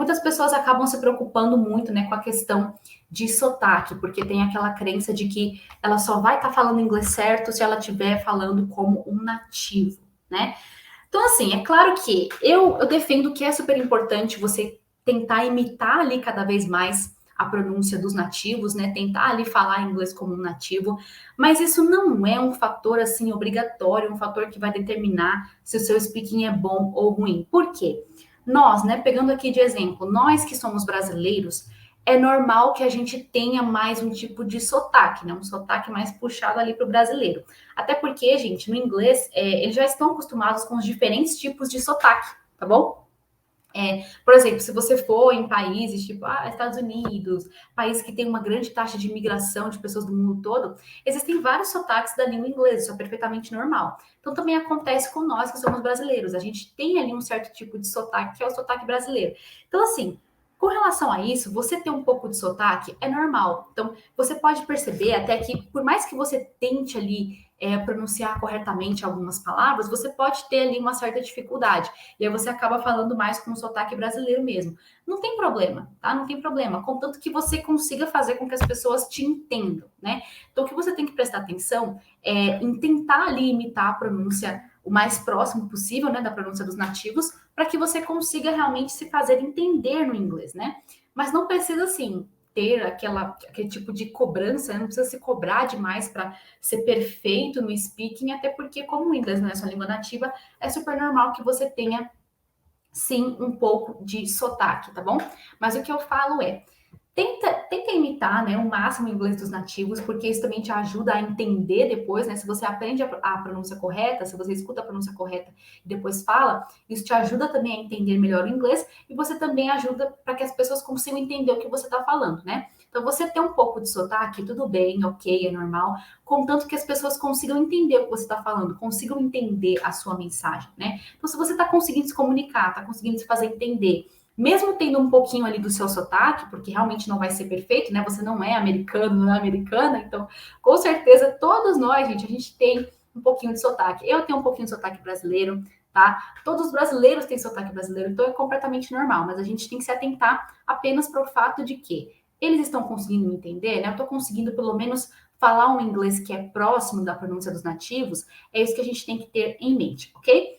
muitas pessoas acabam se preocupando muito, né, com a questão de sotaque, porque tem aquela crença de que ela só vai estar falando inglês certo se ela estiver falando como um nativo, né? Então, assim, é claro que eu defendo que é super importante você tentar imitar ali cada vez mais a pronúncia dos nativos, né? Tentar ali falar inglês como um nativo, mas isso não é um fator assim obrigatório, um fator que vai determinar se o seu speaking é bom ou ruim. Por quê? Nós, né, pegando aqui de exemplo, nós que somos brasileiros, é normal que a gente tenha mais um tipo de sotaque, né? Um sotaque mais puxado ali para o brasileiro. Até porque, gente, no inglês, eles já estão acostumados com os diferentes tipos de sotaque, tá bom? Por exemplo, se você for em países tipo Estados Unidos, países que têm uma grande taxa de imigração de pessoas do mundo todo, existem vários sotaques da língua inglesa, isso é perfeitamente normal. Então também acontece com nós que somos brasileiros, a gente tem ali um certo tipo de sotaque, que é o sotaque brasileiro. Então, assim, com relação a isso, você ter um pouco de sotaque é normal. Então, você pode perceber até que, por mais que você tente ali pronunciar corretamente algumas palavras, você pode ter ali uma certa dificuldade. E aí você acaba falando mais com o sotaque brasileiro mesmo. Não tem problema, tá? Não tem problema, contanto que você consiga fazer com que as pessoas te entendam, né? Então, o que você tem que prestar atenção é em tentar ali imitar a pronúncia o mais próximo possível, né, da pronúncia dos nativos, para que você consiga realmente se fazer entender no inglês, né? Mas não precisa, assim, ter aquele tipo de cobrança, né? Não precisa se cobrar demais para ser perfeito no speaking, até porque, como o inglês não é sua língua nativa, é super normal que você tenha sim um pouco de sotaque, tá bom? Mas o que eu falo é, tenta imitar, né, o máximo o inglês dos nativos, porque isso também te ajuda a entender depois, né? Se você aprende a pronúncia correta, se você escuta a pronúncia correta e depois fala, isso te ajuda também a entender melhor o inglês e você também ajuda para que as pessoas consigam entender o que você está falando, né? Então, você ter um pouco de sotaque, tudo bem, ok, é normal, contanto que as pessoas consigam entender o que você está falando, consigam entender a sua mensagem, né? Então, se você está conseguindo se comunicar, está conseguindo se fazer entender, mesmo tendo um pouquinho ali do seu sotaque, porque realmente não vai ser perfeito, né? Você não é americano, não é americana, então, com certeza, todos nós, gente, a gente tem um pouquinho de sotaque. Eu tenho um pouquinho de sotaque brasileiro, tá? Todos os brasileiros têm sotaque brasileiro, então é completamente normal, mas a gente tem que se atentar apenas para o fato de que eles estão conseguindo me entender, né? Eu estou conseguindo pelo menos falar um inglês que é próximo da pronúncia dos nativos, é isso que a gente tem que ter em mente, ok?